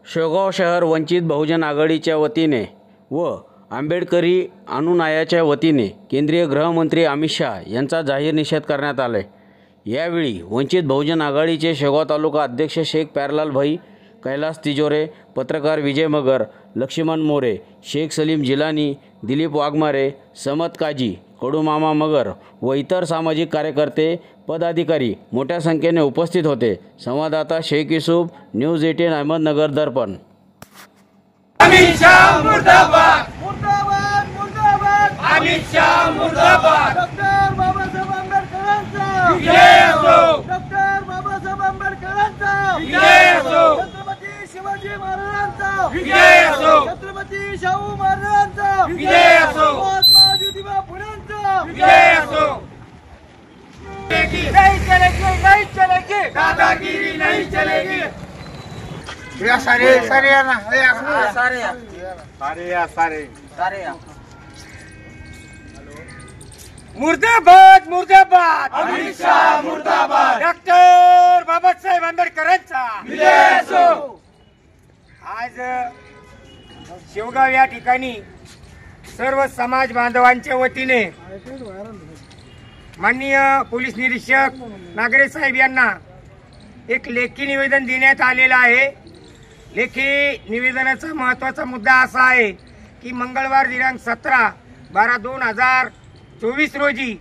शेगाव शहर वंचित बहुजन आघाडीच्या वतीने व आंबेडकरी अनुयायांच्या वतीने केंद्रीय गृहमंत्री अमित शहा यांचा जाहीर निषेध करण्यात आला आहे। यावेळी वंचित बहुजन आघाडीचे शेगाव तालुका अध्यक्ष शेख प्यारलाल भाई, कैलास तिजोरे, पत्रकार विजय मगर, लक्ष्मण मोरे, शेख सलीम जिलानी, दिलीप वाघमारे, समत काजी, कडूमामा मगर व इतर सामाजिक कार्यकर्ते पदाधिकारी मोठ्या संख्येने उपस्थित होते। संवाददाता शेख यूसुफ, न्यूज 18 अहमदनगर दर्पण। अमित शाह मुर्दाबाद, मुर्दाबाद, मुर्दाबाद, अमित शाह मुर्दाबाद। डॉक्टर बाबासाहेब आंबेडकरांचा विजय असो, डॉक्टर बाबासाहेब आंबेडकरांचा विजय असो, छत्रपती शिवाजी महाराजांचा विजय असो, छत्रपती शाहू महाराजांचा विजय असो, महात्मा ज्योतिबा फुलेंचा विजय असो। नहीं चलेगी, नहीं चलेगी, दादागिरी नहीं चलेगी। सारे मुर्दाबाद, मुर्दाबाद, अमित शाह मुर्दाबाद, डॉक्टर बाबासाहेब आंबेडकरांचा विजय असो। आज शेवगाव या ठिकाणी सर्व समाज बांधवांच्या वतीने माननीय पोलीस निरीक्षक नागरे साहेब यांना एक लेखी निवेदन देण्यात आलेलं आहे। लेखी निवेदनाचा महत्त्वाचा मुद्दा असा आहे की मंगळवार दिनांक 17/12/2024 रोजी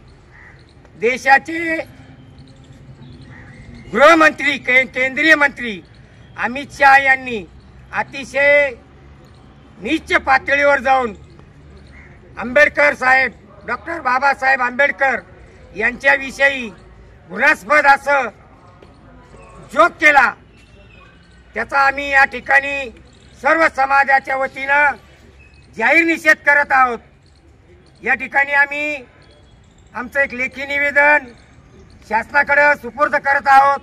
देशाचे गृहमंत्री केंद्रीय मंत्री अमित शहा यांनी अतिशय नीच पातळीवर जाऊन आंबेडकर साहेब, डॉक्टर बाबासाहेब आंबेडकर यांच्याविषयी घृणास्पद असं जोक केला। त्याचा आम्ही या ठिकाणी सर्व समाजाच्या वतीनं जाहीर निषेध करत आहोत। या ठिकाणी आम्ही आमचं एक लेखी निवेदन शासनाकडे सुपूर्द करत आहोत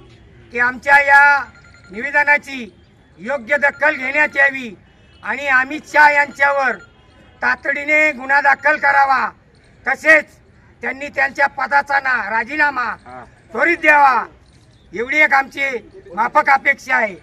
की आमच्या या निवेदनाची योग्य दखल घेण्यात यावी आणि अमित शहा यांच्यावर तातडीने गुन्हा दाखल करावा, तसेच त्यांनी त्यांच्या पदाचा राजीनामा त्वरित द्यावा, एवढी एक आमची माफक अपेक्षा आहे।